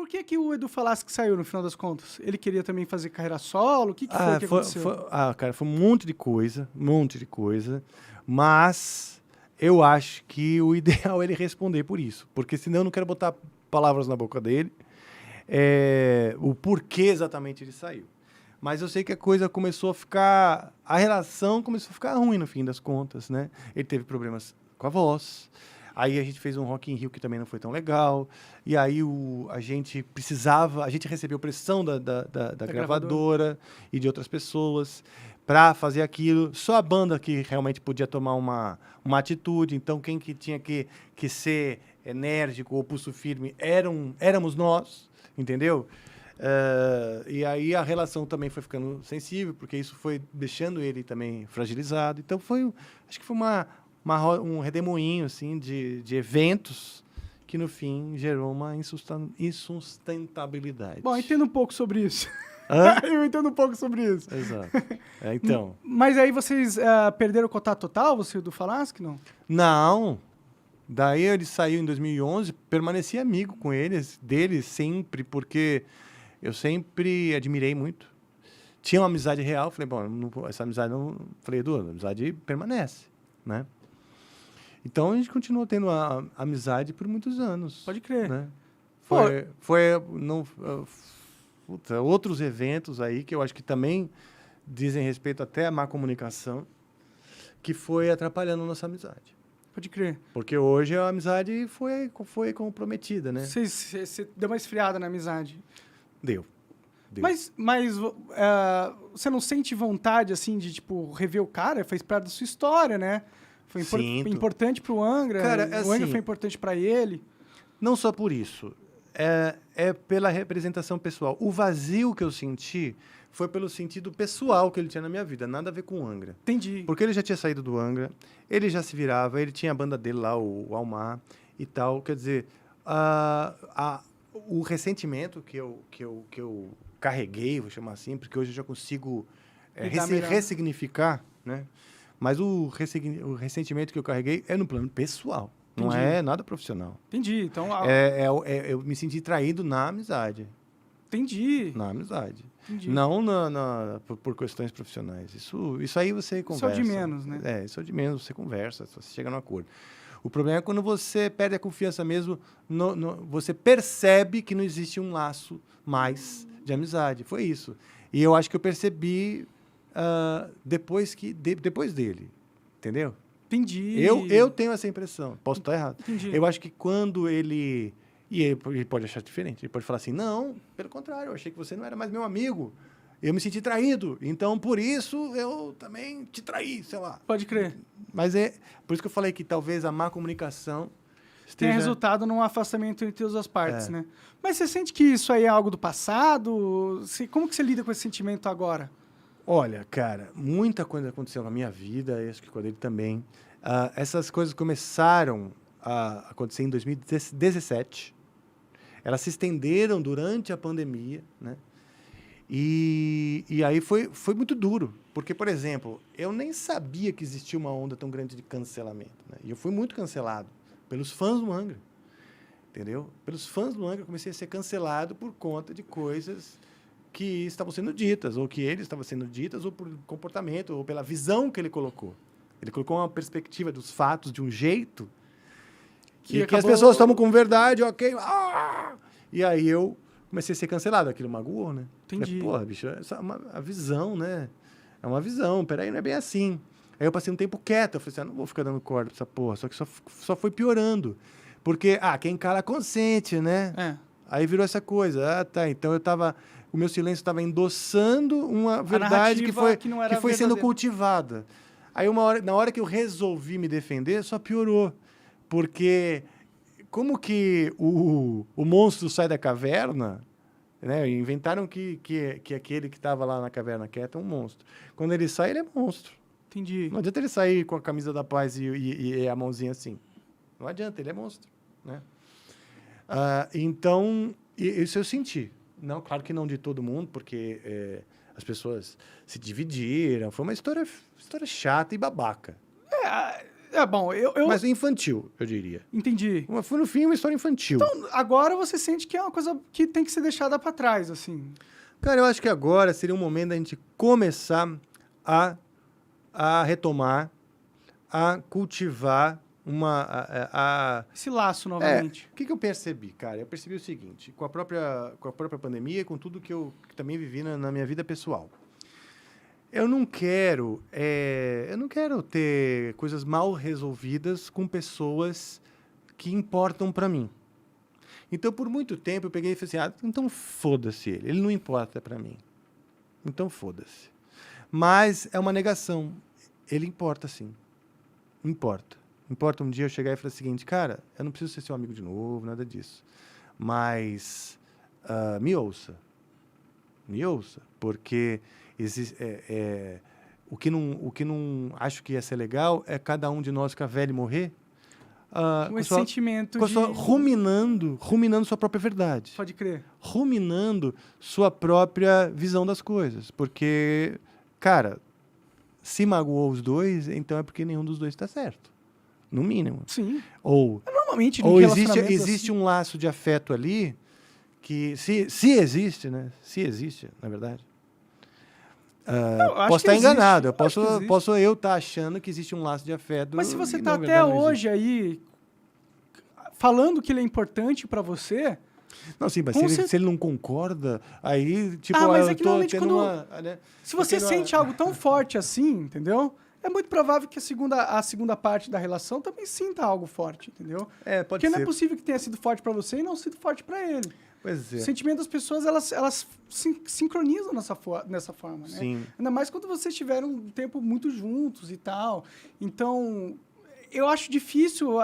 Por que o Edu Falaschi saiu, no final das contas? Ele queria também fazer carreira solo? O que foi que aconteceu? Cara, foi um monte de coisa, mas eu acho que o ideal é ele responder por isso, porque senão eu não quero botar palavras na boca dele, o porquê exatamente ele saiu. Mas eu sei que a coisa começou a ficar... A relação começou a ficar ruim, no fim das contas, né? Ele teve problemas com a voz. Aí a gente fez um Rock in Rio que também não foi tão legal. E aí a gente precisava... A gente recebeu pressão da gravadora e de outras pessoas para fazer aquilo. Só a banda que realmente podia tomar uma atitude. Então, quem que tinha que ser enérgico ou pulso firme éramos nós, entendeu? E aí a relação também foi ficando sensível, porque isso foi deixando ele também fragilizado. Então acho que foi um redemoinho assim, de eventos que no fim gerou uma insustentabilidade. Bom, eu entendo um pouco sobre isso. Hã? Eu entendo um pouco sobre isso. Exato. Então. Mas aí vocês perderam o contato total, você e o Edu Falaschi, não? Não. Daí ele saiu em 2011, permaneci amigo com dele sempre, porque eu sempre admirei muito. Tinha uma amizade real, falei, bom, essa amizade não... Falei, Edu, a amizade permanece, né? Então, a gente continuou tendo a amizade por muitos anos. Pode crer. Né? Outros eventos aí, que eu acho que também dizem respeito até à má comunicação, que foi atrapalhando a nossa amizade. Pode crer. Porque hoje a amizade foi comprometida, né? Você deu uma esfriada na amizade. Deu. Mas você não sente vontade, assim, de, tipo, rever o cara? Fez parte da sua história, né? Foi importante pro Angra. Cara, o Angra foi importante para ele. Não só por isso. É pela representação pessoal. O vazio que eu senti foi pelo sentido pessoal que ele tinha na minha vida. Nada a ver com o Angra. Entendi. Porque ele já tinha saído do Angra, ele já se virava, ele tinha a banda dele lá, o Almar e tal. Quer dizer, o ressentimento que eu carreguei, vou chamar assim, porque hoje eu já consigo ressignificar, né? Mas o ressentimento que eu carreguei é no plano pessoal. Entendi. Não é nada profissional. Entendi. Então, eu me senti traído na amizade. Entendi. Na amizade. Entendi. Não por questões profissionais. Isso aí você conversa. Isso é o de menos, né? Isso é o de menos, você conversa, você chega num acordo. O problema é quando você perde a confiança mesmo, você percebe que não existe um laço mais de amizade. Foi isso. E eu acho que eu percebi depois dele. Entendeu? Entendi. Eu tenho essa impressão. Posso estar errado. Entendi. Eu acho que quando ele... E ele pode achar diferente. Ele pode falar assim, não, pelo contrário, eu achei que você não era mais meu amigo. Eu me senti traído. Então, por isso, eu também te traí, sei lá. Pode crer. Mas por isso que eu falei que talvez a má comunicação tenha resultado num afastamento entre as duas partes, né? Mas você sente que isso aí é algo do passado? Como que você lida com esse sentimento agora? Olha, cara, muita coisa aconteceu na minha vida, acho que com a dele também. Essas coisas começaram a acontecer em 2017. Elas se estenderam durante a pandemia, né? E aí foi muito duro. Porque, por exemplo, eu nem sabia que existia uma onda tão grande de cancelamento. Né? E eu fui muito cancelado pelos fãs do Angra. Entendeu? Pelos fãs do Angra, eu comecei a ser cancelado por conta de coisas que estavam sendo ditas, ou que ele estava sendo ditas, ou por comportamento, ou pela visão que ele colocou. Ele colocou uma perspectiva dos fatos de um jeito que as pessoas tomam como verdade, ok. E aí eu comecei a ser cancelado. Aquilo magoou, né? Entendi. Falei, porra, bicho, essa é a visão, né? É uma visão, peraí, não é bem assim. Aí eu passei um tempo quieto, eu falei assim, não vou ficar dando corda pra essa porra, só que só foi piorando. Porque, quem cala consente, né? Aí virou essa coisa, então o meu silêncio estava endossando uma verdade que foi sendo cultivada. Aí na hora que eu resolvi me defender, só piorou. Porque como que o monstro sai da caverna, né? Inventaram que aquele que estava lá na caverna quieto é um monstro. Quando ele sai, ele é monstro. Entendi. Não adianta ele sair com a camisa da paz e a mãozinha assim. Não adianta, ele é monstro. Né? Então, isso eu senti. Não, claro que não de todo mundo, porque as pessoas se dividiram. Foi uma história chata e babaca. Bom, Mas infantil, eu diria. Entendi. Foi, no fim, uma história infantil. Então, agora você sente que é uma coisa que tem que ser deixada pra trás, assim. Cara, eu acho que agora seria um momento da gente começar a retomar, a cultivar esse laço novamente. O que eu percebi, cara? Eu percebi o seguinte, com a própria pandemia e com tudo que eu também vivi na minha vida pessoal. Eu não quero ter coisas mal resolvidas com pessoas que importam para mim. Então, por muito tempo, eu peguei e falei assim, então foda-se ele não importa para mim. Então, foda-se. Mas é uma negação. Ele importa, sim. Importa. Importa um dia eu chegar e falar o seguinte, cara, eu não preciso ser seu amigo de novo, nada disso. Mas me ouça. Me ouça. Porque o que não acho que ia ser legal é cada um de nós ficar velho e morrer com esse sentimento ruminando sua própria verdade. Pode crer. Ruminando sua própria visão das coisas. Porque, cara, se magoou os dois, então é porque nenhum dos dois está certo. No mínimo. Sim. Normalmente, existe um laço de afeto ali que, se existe, né? Se existe, na verdade. Posso estar enganado. Eu posso estar achando que existe um laço de afeto. Mas se você está até hoje aí falando que ele é importante para você... Não, sim, mas se ele não concorda, aí, tipo... mas é que normalmente se você sente algo tão forte assim, entendeu? É muito provável que a segunda parte da relação também sinta algo forte, entendeu? Pode Porque ser. não é possível que tenha sido forte para você e não sido forte para ele. Pois é. O sentimento das pessoas, elas se sincronizam nessa forma, né? Sim. Ainda mais quando vocês tiveram um tempo muito juntos e tal. Então, eu acho difícil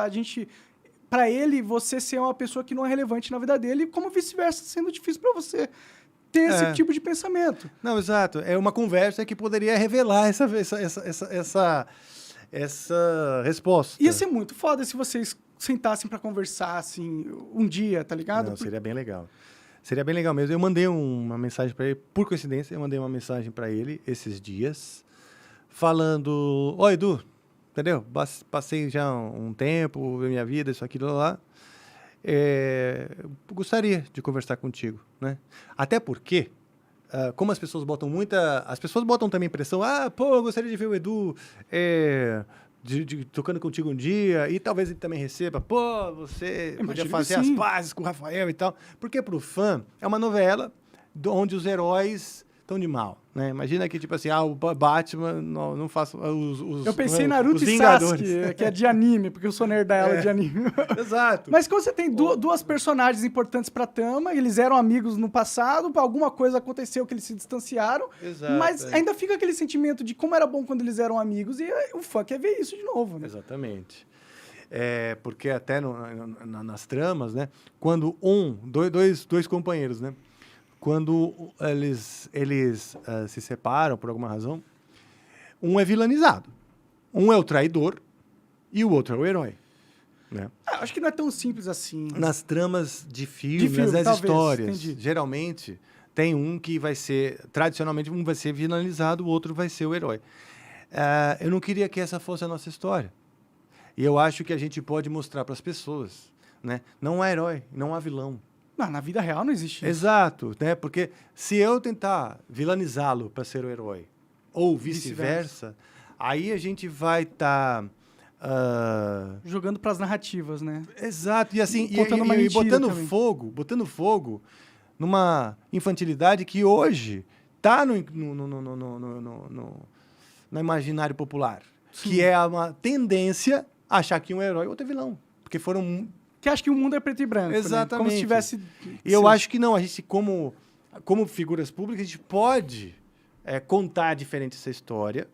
para ele, você ser uma pessoa que não é relevante na vida dele, como vice-versa, sendo difícil para você ter esse tipo de pensamento. Não, exato. É uma conversa que poderia revelar essa resposta. Ia ser muito foda se vocês sentassem para conversar, assim, um dia, tá ligado? Não, seria bem legal. Seria bem legal mesmo. Eu mandei uma mensagem para ele, por coincidência, eu mandei uma mensagem para ele esses dias, falando, Edu, entendeu? Passei já um tempo, minha vida, isso, aquilo lá. Gostaria de conversar contigo, né? Até porque, como as pessoas botam as pessoas botam também pressão, eu gostaria de ver o Edu tocando contigo um dia, e talvez ele também receba, você podia fazer as pazes com o Rafael e tal, porque pro fã é uma novela onde os heróis estão de mal, né? Imagina que, tipo assim, o Batman não faça eu pensei em Naruto e Sasuke, que é de anime, porque eu sou nerdela de anime. Exato. Mas quando você tem duas personagens importantes pra trama, eles eram amigos no passado, alguma coisa aconteceu que eles se distanciaram, mas ainda fica aquele sentimento de como era bom quando eles eram amigos, e o fã quer ver isso de novo, né? Exatamente. Porque até nas tramas, né? Quando dois companheiros, né? Quando eles se separam por alguma razão, um é vilanizado. Um é o traidor e o outro é o herói. Né? Acho que não é tão simples assim. Nas tramas de filme, nas talvez, histórias, entendi. Geralmente tem um que vai ser, tradicionalmente, um vai ser vilanizado, o outro vai ser o herói. Eu não queria que essa fosse a nossa história. E eu acho que a gente pode mostrar para as pessoas, né? Não há herói, não há vilão. Não, na vida real não existe isso. Exato, né? Porque se eu tentar vilanizá-lo para ser o herói, ou vice-versa, aí a gente vai estar... jogando para as narrativas, né? Exato, e assim, e botando fogo numa infantilidade que hoje está no imaginário popular. Sim. Que é uma tendência a achar que um herói ou outro é vilão. Porque foram... Que acha que o mundo é preto e branco. Exatamente. Né? Como se tivesse... E eu acho que não. A gente, como figuras públicas, a gente pode contar diferente essa história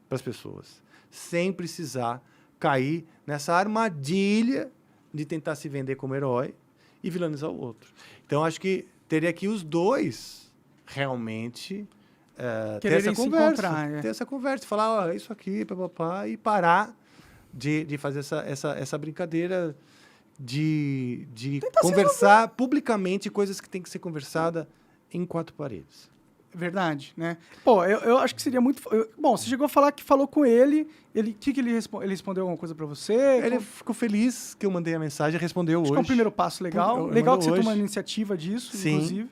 para as pessoas, sem precisar cair nessa armadilha de tentar se vender como herói e vilanizar o outro. Então, acho que teria que os dois realmente ter essa conversa. Ter essa conversa, falar, isso aqui, papapá, e parar de fazer essa brincadeira de conversar publicamente coisas que tem que ser conversada em quatro paredes. Verdade, né? Pô, eu acho que seria muito... Bom, você chegou a falar que falou com ele, ele respondeu alguma coisa pra você? Ele ficou feliz que eu mandei a mensagem, respondeu Acho hoje. que é um primeiro passo legal. Eu Legal que você hoje. toma a iniciativa disso, Sim. inclusive.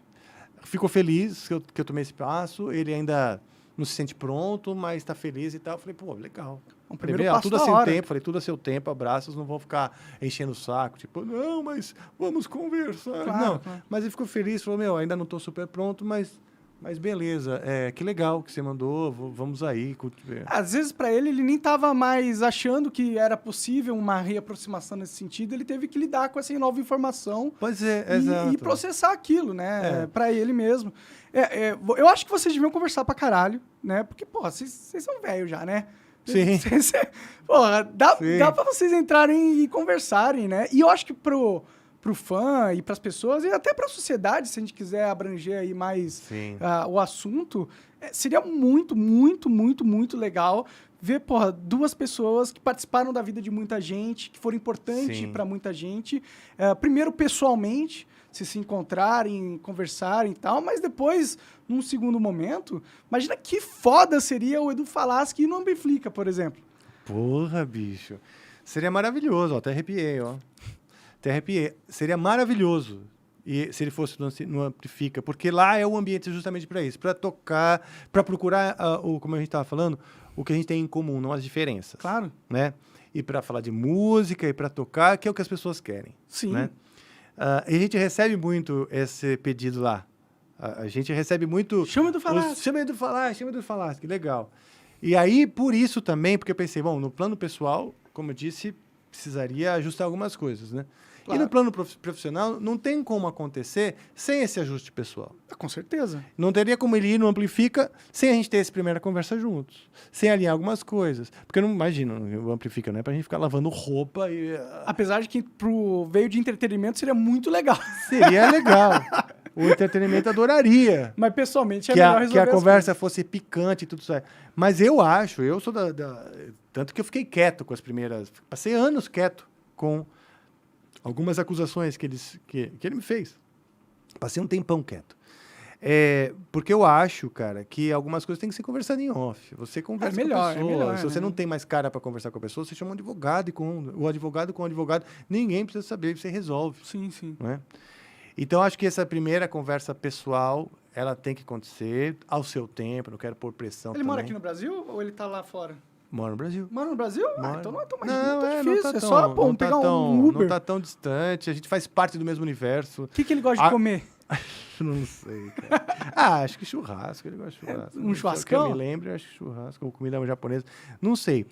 Ficou feliz que eu tomei esse passo, ele ainda não se sente pronto, mas está feliz e tal. Eu falei, pô, legal. Um primeiro Falei, passo tudo a da seu hora. tempo, falei, tudo a seu tempo, abraços, não vão ficar enchendo o saco, tipo, não, mas vamos conversar. Claro, não, claro. mas ele ficou feliz, falou, ainda não estou super pronto, mas beleza, que legal que você mandou, vamos aí. Às vezes, pra ele nem tava mais achando que era possível uma reaproximação nesse sentido, ele teve que lidar com essa nova informação Pois é, e exato. processar aquilo, né? É. Pra ele mesmo. Eu acho que vocês deviam conversar pra caralho, né? Porque, porra, vocês são velhos já, né? Sim. Porra, dá Sim. pra vocês entrarem e conversarem, né? E eu acho que pro fã e pras pessoas, e até pra sociedade, se a gente quiser abranger aí mais Sim. o assunto, seria muito, muito, muito, muito legal ver, porra, duas pessoas que participaram da vida de muita gente, que foram importantes Sim. pra muita gente. Primeiro, pessoalmente, se encontrarem, conversarem e tal, mas depois, num segundo momento, imagina que foda seria o Edu Falaschi no Amplifica, por exemplo. Porra, bicho. Seria maravilhoso, ó, até arrepiei, ó. Até arrepiei. Seria maravilhoso e se ele fosse no Amplifica, porque lá é o ambiente justamente para isso, para tocar, para procurar, como a gente estava falando, o que a gente tem em comum, não as diferenças. Claro. Né? E para falar de música e para tocar, que é o que as pessoas querem. Sim. Né? E a gente recebe muito esse pedido lá. A gente recebe muito... Chama do Falaschi. Chama do Falaschi, que legal. E aí, por isso também, porque eu pensei, bom, no plano pessoal, como eu disse, precisaria ajustar algumas coisas, né? Claro. E no plano profissional, não tem como acontecer sem esse ajuste pessoal. Com certeza. Não teria como ele ir no Amplifica sem a gente ter essa primeira conversa juntos. Sem alinhar algumas coisas. Porque eu não imagino, o Amplifica não é pra gente ficar lavando roupa e... Apesar de que pro veio de entretenimento seria muito legal. Seria legal. O entretenimento adoraria. Mas pessoalmente é Que melhor a resolver as conversa fosse picante e tudo isso aí. Mas eu sou tanto que eu fiquei quieto com as primeiras... Passei anos quieto com algumas acusações que ele me fez. Passei um tempão quieto. Porque eu acho, cara, que algumas coisas têm que ser conversadas em off. Você conversa com a pessoa. melhor, Se você né? não tem mais cara para conversar com a pessoa, você chama um advogado o advogado com o advogado. Ninguém precisa saber, você resolve. Sim, sim. Não é? Então, acho que essa primeira conversa pessoal, ela tem que acontecer ao seu tempo. Não quero pôr pressão Ele também. mora aqui no Brasil ou ele tá lá fora? Mora no Brasil. Mora no Brasil? Mora. Então não é tão mais Não, muito não difícil. tá É tão- só não tá pegar tão- um Uber. Não tá tão distante, a gente faz parte do mesmo universo. O que ele gosta de comer? Não sei, cara. Acho que churrasco, ele gosta de churrasco. Um Que churrascão? eu me lembro, acho que churrasco, ou comida japonesa. Não sei.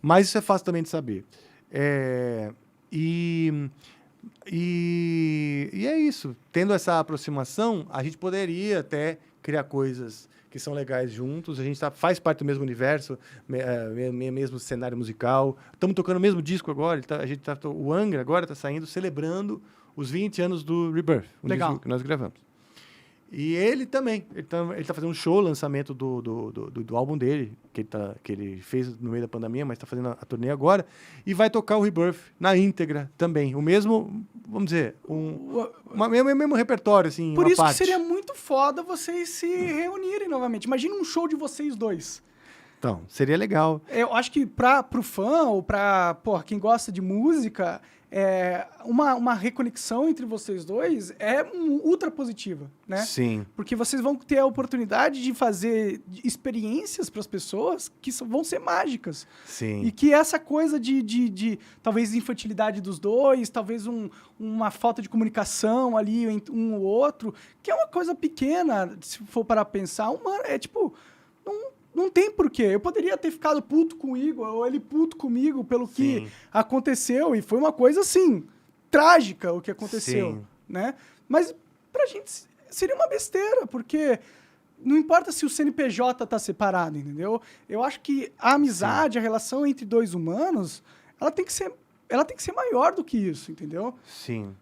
Mas isso é fácil também de saber. E é isso. Tendo essa aproximação, a gente poderia até criar coisas que são legais juntos. A gente faz parte do mesmo universo, mesmo cenário musical. Estamos tocando o mesmo disco agora. O Angra agora está saindo, celebrando os 20 anos do Rebirth, um Legal. disco que nós gravamos. E ele também. Ele tá fazendo um show, lançamento do álbum dele, que ele fez no meio da pandemia, mas está fazendo a turnê agora. E vai tocar o Rebirth na íntegra também. O mesmo, vamos dizer, mesmo repertório, assim, Por uma isso parte. que seria muito foda vocês se reunirem novamente. Imagina um show de vocês dois. Então, seria legal. Eu acho que pro fã ou pra quem gosta de música, uma reconexão entre vocês dois é ultra positiva, né? Sim. Porque vocês vão ter a oportunidade de fazer experiências para as pessoas que vão ser mágicas. Sim. E que essa coisa de talvez infantilidade dos dois, talvez uma falta de comunicação ali entre um ou outro, que é uma coisa pequena, se for para pensar, não tem porquê. Eu poderia ter ficado puto com o Igor, ou ele puto comigo pelo que Sim. aconteceu, e foi uma coisa, assim, trágica o que aconteceu, Sim. né? Mas pra gente seria uma besteira, porque não importa se o CNPJ tá separado, entendeu? Eu acho que a amizade, a relação entre dois humanos, ela tem que ser maior do que isso, entendeu? Sim.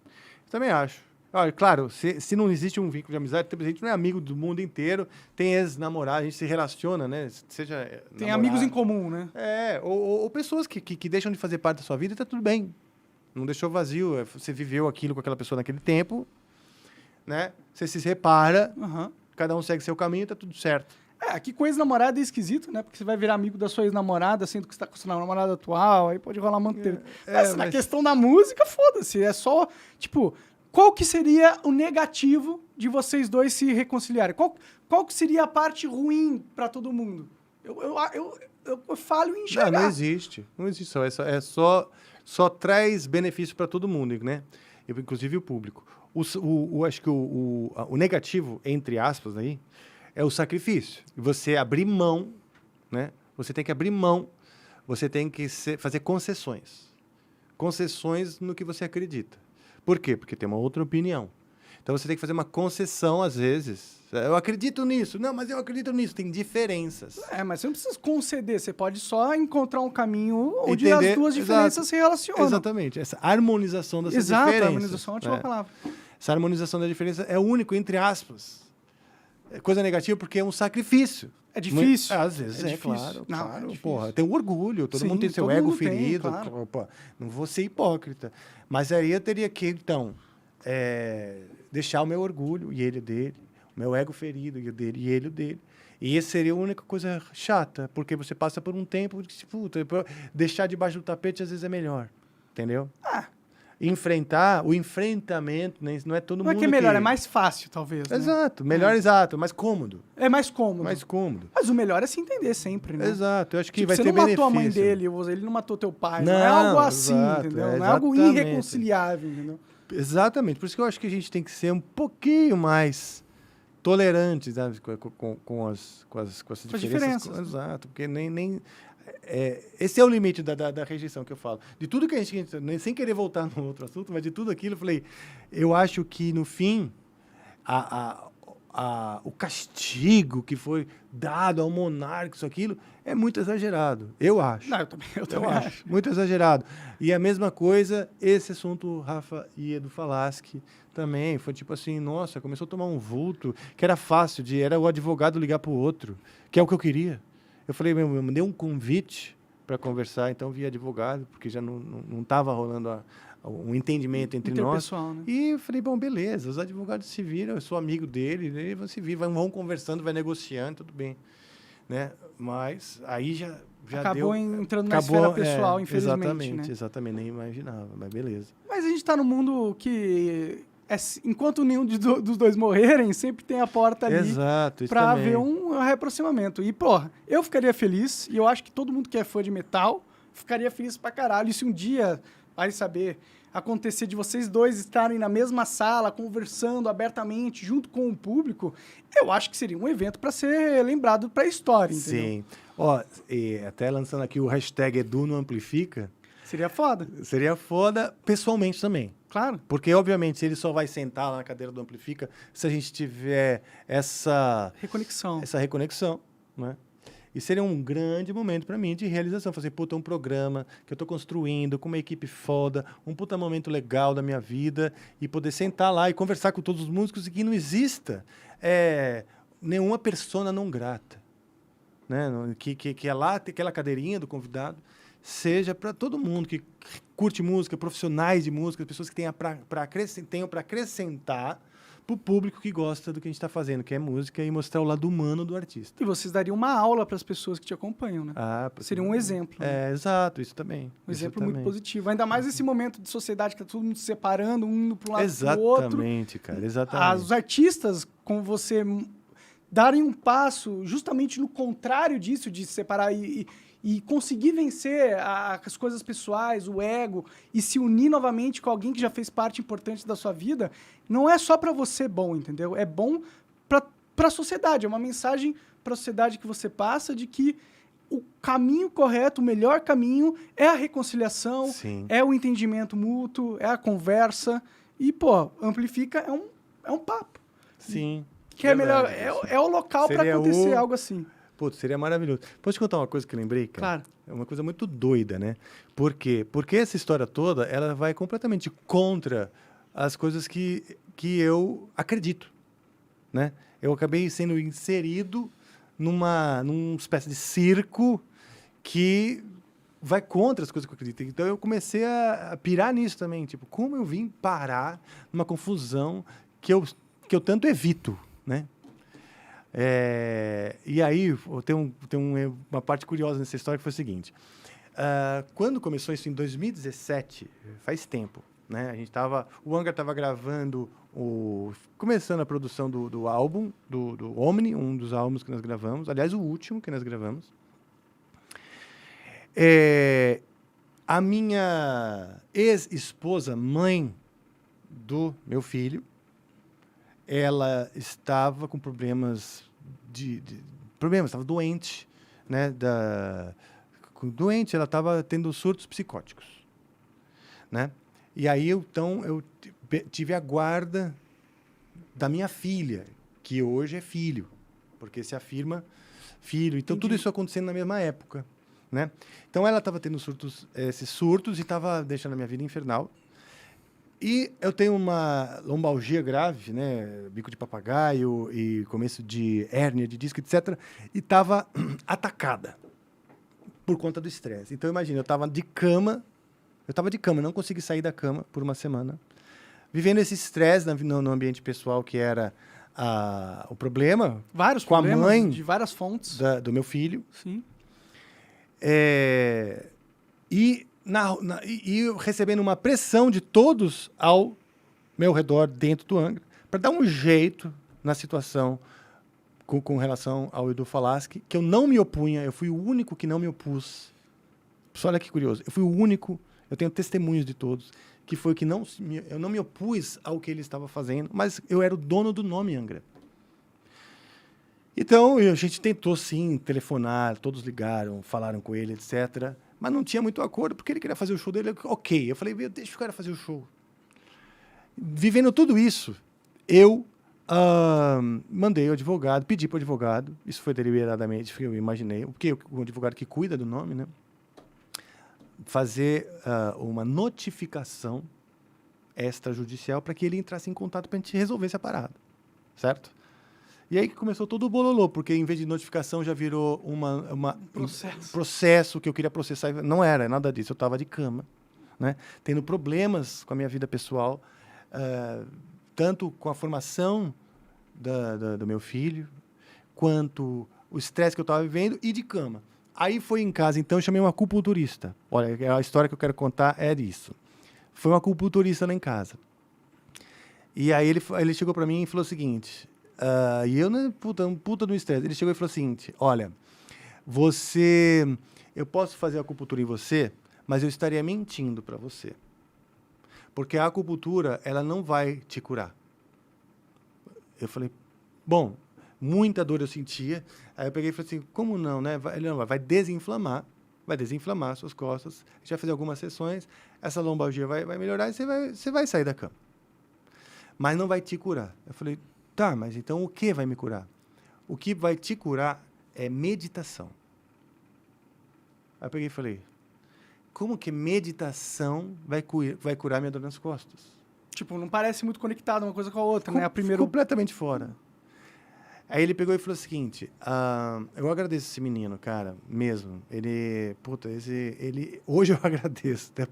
Também acho. Olha, claro, se não existe um vínculo de amizade, a gente não é amigo do mundo inteiro, tem ex-namorado, a gente se relaciona, né? Seja Tem namorado. amigos em comum, né? Ou pessoas que deixam de fazer parte da sua vida e tá tudo bem. Não deixou vazio, você viveu aquilo com aquela pessoa naquele tempo, né? Você se separa, Aham. cada um segue seu caminho, tá tudo certo. Que com ex-namorada é esquisito, né? Porque você vai virar amigo da sua ex-namorada, sendo que você tá com sua namorada atual, aí pode rolar muito tempo. Na questão da música, foda-se. É só, tipo, qual que seria o negativo de vocês dois se reconciliarem? Qual que seria a parte ruim pra todo mundo? Eu falho em enxergar. Não existe. Não existe só traz benefício para todo mundo, né? Inclusive o público. Acho que o negativo, entre aspas, aí, é o sacrifício. Você abrir mão, né? Você tem que abrir mão, você tem que fazer concessões. Concessões no que você acredita. Por quê? Porque tem uma outra opinião. Então você tem que fazer uma concessão, às vezes. Eu acredito nisso. Não, mas eu acredito nisso. Tem diferenças. Mas você não precisa conceder. Você pode só encontrar um caminho onde as duas diferenças se relacionam. Exatamente. Essa harmonização dessas diferenças. Exato, a harmonização é uma ótima palavra. Essa harmonização da diferença é o único, entre aspas. É coisa negativa porque é um sacrifício. É difícil. Às vezes é difícil. Claro. Porra, tem o orgulho. Todo mundo tem seu ego ferido. Claro. Opa, não vou ser hipócrita. Mas aí eu teria que, então... deixar o meu orgulho e ele o dele, o meu ego ferido e o dele e ele o dele. E essa seria a única coisa chata, porque você passa por um tempo de deixar debaixo do tapete às vezes é melhor, entendeu? O enfrentamento, né? Não é todo mundo. Não é que é melhor, é mais fácil, talvez. Né? Exato, melhor, exato, mais cômodo. É mais cômodo. Mais cômodo. Mas o melhor é se entender sempre, né? Exato, eu acho que tipo, vai ter benefício. Você não matou a mãe dele, ele não matou teu pai. Não é algo assim, entendeu? Não é algo irreconciliável, entendeu? Exatamente, por isso que eu acho que a gente tem que ser um pouquinho mais tolerantes, né, com as diferenças. Exato, porque esse é o limite da rejeição que eu falo. De tudo que a gente, sem querer voltar no outro assunto, mas de tudo aquilo, eu falei, eu acho que no fim, o castigo que foi dado ao monarca, isso, aquilo, é muito exagerado. Eu acho. Não, eu também acho. Muito exagerado. E a mesma coisa, esse assunto, Rafa e Edu Falaschi também, foi tipo assim, nossa, começou a tomar um vulto, que era fácil, era o advogado ligar para o outro, que é o que eu queria. Eu falei, eu mandei um convite para conversar, então via advogado, porque já não estava rolando um entendimento entre nós. Né? E eu falei, bom, beleza, os advogados se viram, eu sou amigo dele, vão se vir, vão conversando, vai negociando, tudo bem. Né? Mas aí já acabou entrando na esfera pessoal, infelizmente. Exatamente, nem imaginava, mas beleza. Mas a gente está num mundo que, enquanto nenhum dos dois morrerem, sempre tem a porta ali para haver um reaproximamento. E, porra, eu ficaria feliz, e eu acho que todo mundo que é fã de metal ficaria feliz pra caralho. E se um dia, vai saber, acontecer de vocês dois estarem na mesma sala, conversando abertamente, junto com o público, eu acho que seria um evento para ser lembrado para a história, entendeu? Sim. Ó, e até lançando aqui o hashtag Edu não amplifica. Seria foda. Seria foda pessoalmente também. Claro. Porque, obviamente, ele só vai sentar lá na cadeira do Amplifica se a gente tiver essa reconexão, né? E seria um grande momento para mim de realização. Fazer, puta, um programa que eu estou construindo com uma equipe foda, um puta momento legal da minha vida e poder sentar lá e conversar com todos os músicos e que não exista nenhuma persona não grata. Né? Que é lá, aquela cadeirinha do convidado, seja para todo mundo que curte música, profissionais de música, pessoas que tenham para acrescentar para o público que gosta do que a gente está fazendo, que é música, e mostrar o lado humano do artista. E vocês dariam uma aula para as pessoas que te acompanham, né? Seria um exemplo. Né? Exato, isso também. Um exemplo muito positivo. Ainda mais nesse momento de sociedade que está todo mundo se separando, um indo para um lado para o outro. Exatamente, cara, exatamente. Os artistas, com você darem um passo justamente no contrário disso, de se separar e conseguir vencer as coisas pessoais, o ego, e se unir novamente com alguém que já fez parte importante da sua vida, não é só para você bom, entendeu? É bom para a sociedade, é uma mensagem para a sociedade que você passa de que o caminho correto, o melhor caminho é a reconciliação, Sim. É o entendimento mútuo, é a conversa, e, pô, Amplifica é um papo. Sim. Que verdade, é melhor, é o local para acontecer algo assim. Putz, seria maravilhoso. Posso te contar uma coisa que eu lembrei, cara? Claro. É uma coisa muito doida, né? Por quê? Porque essa história toda, ela vai completamente contra as coisas que eu acredito, né? Eu acabei sendo inserido numa espécie de circo que vai contra as coisas que eu acredito. Então, eu comecei a pirar nisso também. Tipo, como eu vim parar numa confusão que eu tanto evito, né? E aí, tem uma parte curiosa nessa história que foi o seguinte. Quando começou isso em 2017, faz tempo, né? O Angra estava gravando, começando a produção do álbum, do Omni, um dos álbuns que nós gravamos. Aliás, o último que nós gravamos. A minha ex-esposa, mãe do meu filho, ela estava com problemas estava doente, né? Doente, ela estava tendo surtos psicóticos, né? E aí, então, eu tive a guarda da minha filha, que hoje é filho, porque se afirma filho. Então, tudo isso acontecendo na mesma época, né? Então, ela estava tendo esses surtos e estava deixando a minha vida infernal. E eu tenho uma lombalgia grave, né? Bico de papagaio e começo de hérnia de disco, etc. E estava atacada por conta do estresse. Então, imagina, eu estava de cama, não consegui sair da cama por uma semana, vivendo esse estresse no ambiente pessoal, que era o problema. Vários com problemas, a mãe de várias fontes. do meu filho. Sim. E eu recebendo uma pressão de todos ao meu redor, dentro do Angra, para dar um jeito na situação com relação ao Edu Falaschi, que eu não me opunha, eu fui o único que não me opus. Só olha que curioso, eu fui o único, eu tenho testemunhos de todos, que foi que eu não me opus ao que ele estava fazendo, mas eu era o dono do nome Angra. Então, a gente tentou, sim, telefonar, todos ligaram, falaram com ele, etc., mas não tinha muito acordo, porque ele queria fazer o show dele. Ok. Eu falei, deixa o cara fazer o show. Vivendo tudo isso, eu mandei o advogado, pedi para o advogado, isso foi deliberadamente, eu imaginei, porque o advogado que cuida do nome, né, fazer uma notificação extrajudicial para que ele entrasse em contato para a gente resolver essa parada, certo? E aí que começou todo o bololô, porque em vez de notificação já virou um processo que eu queria processar. Não era nada disso, eu estava de cama, né? Tendo problemas com a minha vida pessoal, tanto com a formação do meu filho, quanto o estresse que eu estava vivendo e de cama. Aí foi em casa, então eu chamei uma acupunturista. Olha, a história que eu quero contar é disso. Foi uma acupunturista lá em casa. E aí ele chegou para mim e falou o seguinte... e eu, né, puta do estresse. Ele chegou e falou o seguinte: olha, eu posso fazer acupuntura em você, mas eu estaria mentindo para você. Porque a acupuntura, ela não vai te curar. Eu falei, bom, muita dor eu sentia. Aí eu peguei e falei assim, como não, né? Ele não vai desinflamar suas costas. A gente vai fazer algumas sessões, essa lombalgia vai melhorar e você vai sair da cama. Mas não vai te curar. Eu falei, tá, mas então o que vai me curar? O que vai te curar é meditação. Aí eu peguei e falei, como que meditação vai curar minha dor nas costas? Tipo, não parece muito conectado uma coisa com a outra, né? Completamente fora. Aí ele pegou e falou o seguinte, eu agradeço esse menino, cara, mesmo. Hoje eu agradeço, até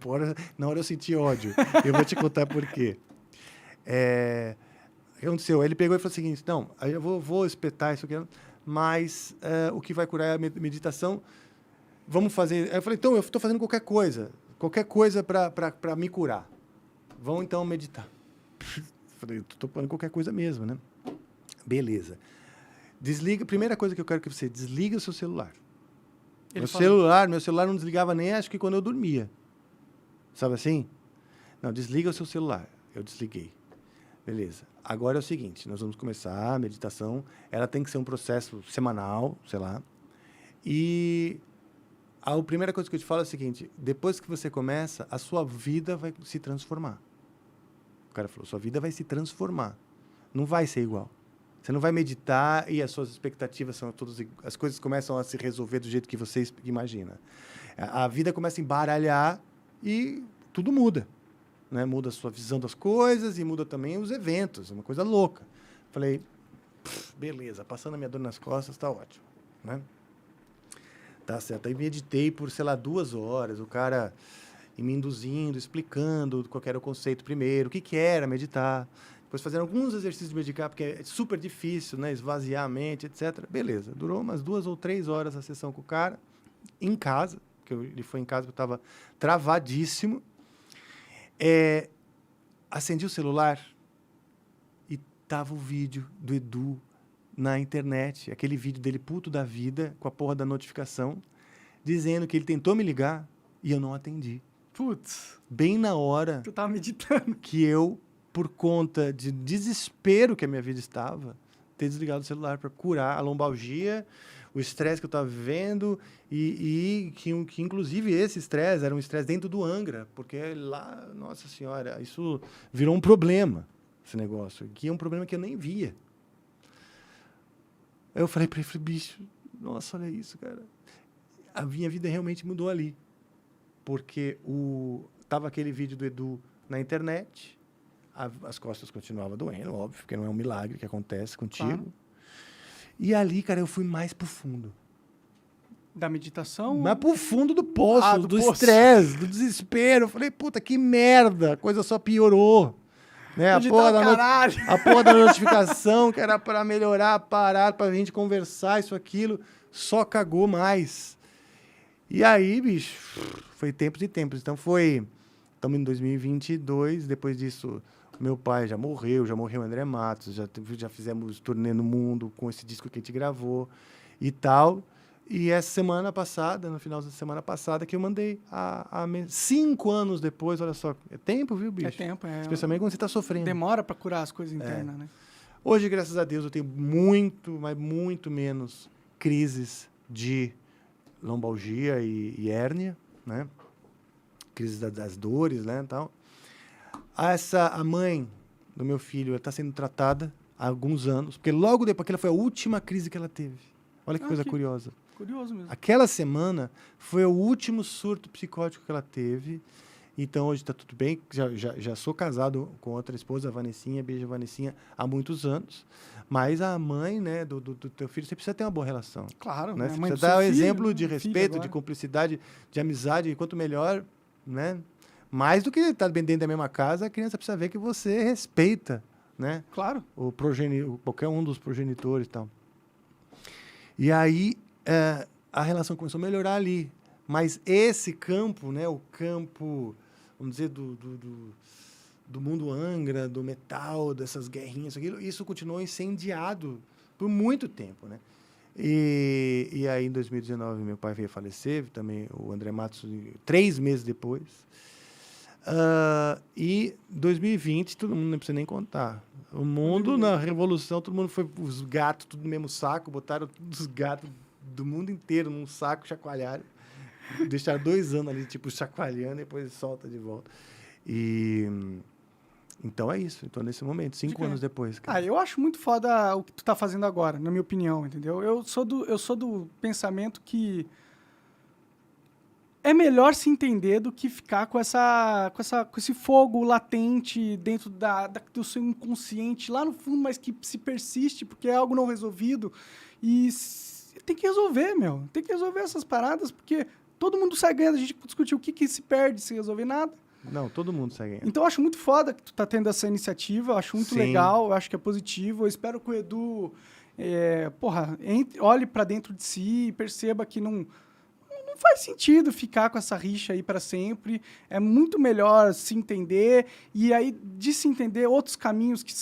na hora eu senti ódio. Eu vou te contar por quê. O que aconteceu? Ele pegou e falou o seguinte, não, aí eu vou espetar isso aqui, mas o que vai curar é a meditação. Vamos fazer... Aí eu falei, então, eu estou fazendo qualquer coisa para me curar. Vamos, então, meditar. Falei, estou falando qualquer coisa mesmo, né? Beleza. Desliga, primeira coisa que eu quero que você desliga o seu celular. Meu celular não desligava nem, acho que quando eu dormia. Sabe assim? Não, desliga o seu celular. Eu desliguei. Beleza. Agora é o seguinte, nós vamos começar a meditação. Ela tem que ser um processo semanal, sei lá. E a primeira coisa que eu te falo é o seguinte, depois que você começa, a sua vida vai se transformar. O cara falou, sua vida vai se transformar. Não vai ser igual. Você não vai meditar e as suas expectativas são todas... As coisas começam a se resolver do jeito que você imagina. A vida começa a embaralhar e tudo muda. Né? Muda a sua visão das coisas e muda também os eventos. É uma coisa louca. Falei, beleza, passando a minha dor nas costas, tá ótimo. Né? Tá certo. Aí meditei por, 2 horas. O cara me induzindo, explicando qual era o conceito primeiro, o que era meditar. depois fazendo alguns exercícios de medicar, porque é super difícil, né? Esvaziar a mente, etc. Beleza, durou umas 2 ou 3 horas a sessão com o cara, em casa, porque ele foi em casa, porque eu estava travadíssimo. Acendi o celular e tava o vídeo do Edu na internet, aquele vídeo dele puto da vida, com a porra da notificação, dizendo que ele tentou me ligar e eu não atendi. Putz. Bem na hora Tu tava meditando. que eu, por conta de desespero que a minha vida estava, ter desligado o celular para curar a lombalgia, o estresse que eu estava vivendo e que inclusive esse estresse era um estresse dentro do Angra, porque lá, nossa senhora, isso virou um problema, esse negócio, que é um problema que eu nem via. Aí eu falei para ele, bicho, nossa, olha isso, cara. A minha vida realmente mudou ali, porque tava aquele vídeo do Edu na internet, as costas continuavam doendo, óbvio, porque não é um milagre que acontece contigo. Claro. E ali, cara, eu fui mais pro fundo. Da meditação? Mais pro fundo do poço, do estresse, do desespero. Eu falei, puta, que merda, a coisa só piorou. Né? A porra da notificação, que era para melhorar, parar, pra gente conversar, isso, aquilo, só cagou mais. E aí, bicho, foi tempos e tempos. Então estamos em 2022, depois disso... Meu pai já morreu o André Matos, já fizemos turnê no mundo com esse disco que a gente gravou e tal. E essa semana passada, no final da semana passada, que eu mandei 5 anos depois, olha só, é tempo, viu, bicho? É tempo, é. Especialmente quando você está sofrendo. Demora para curar as coisas internas, né? Hoje, graças a Deus, eu tenho muito, mas muito menos crises de lombalgia e hérnia, né? Crises das dores, né, e tal. A mãe do meu filho está sendo tratada há alguns anos, porque logo depois, aquela foi a última crise que ela teve. Olha que coisa curiosa. Curioso mesmo. Aquela semana foi o último surto psicótico que ela teve. Então, hoje está tudo bem. Já sou casado com outra esposa, a Vanessinha, beijo a Vanessinha, há muitos anos. Mas a mãe, né, do teu filho, você precisa ter uma boa relação. Claro. Né? Você precisa dar um exemplo de respeito, de cumplicidade, de amizade. E quanto melhor, né? Mais do que estar dentro da mesma casa, a criança precisa ver que você respeita, né? Claro. Qualquer um dos progenitores e tal. E aí, a relação começou a melhorar ali. Mas esse campo, né? O campo, vamos dizer, do mundo Angra, do metal, dessas guerrinhas, isso continuou incendiado por muito tempo, né? E aí, em 2019, meu pai veio a falecer, também o André Matos, 3 meses depois. E 2020, todo mundo não precisa nem contar. O mundo, na Revolução, todo mundo foi os gatos, tudo no mesmo saco, botaram todos os gatos do mundo inteiro num saco, chacoalharam, deixaram 2 anos ali, tipo, chacoalhando, e depois solta de volta. Então é isso, então nesse momento, 5 anos depois. Cara. Eu acho muito foda o que tu tá fazendo agora, na minha opinião, entendeu? Eu sou do pensamento que é melhor se entender do que ficar com esse fogo latente dentro do seu inconsciente, lá no fundo, mas que se persiste, porque é algo não resolvido. E tem que resolver, meu. Tem que resolver essas paradas, porque todo mundo sai ganhando. A gente discutiu o que se perde se resolver nada. Não, todo mundo sai ganhando. Então, eu acho muito foda que tu tá tendo essa iniciativa. Eu acho muito legal, eu acho que é positivo. Eu espero que o Edu, olhe pra dentro de si e perceba que não faz sentido ficar com essa rixa aí para sempre. É muito melhor se entender. E aí, de se entender, outros caminhos que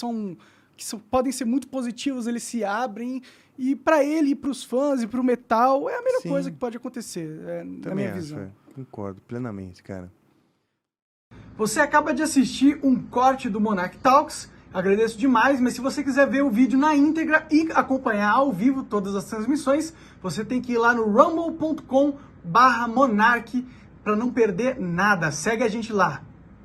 podem ser muito positivos, eles se abrem. E para ele, e para os fãs, e para o metal, é a melhor coisa que pode acontecer, na minha visão. Concordo plenamente, cara. Você acaba de assistir um corte do Monarch Talks. Agradeço demais, mas se você quiser ver o vídeo na íntegra e acompanhar ao vivo todas as transmissões, você tem que ir lá no rumble.com/monarch para não perder nada. Segue a gente lá.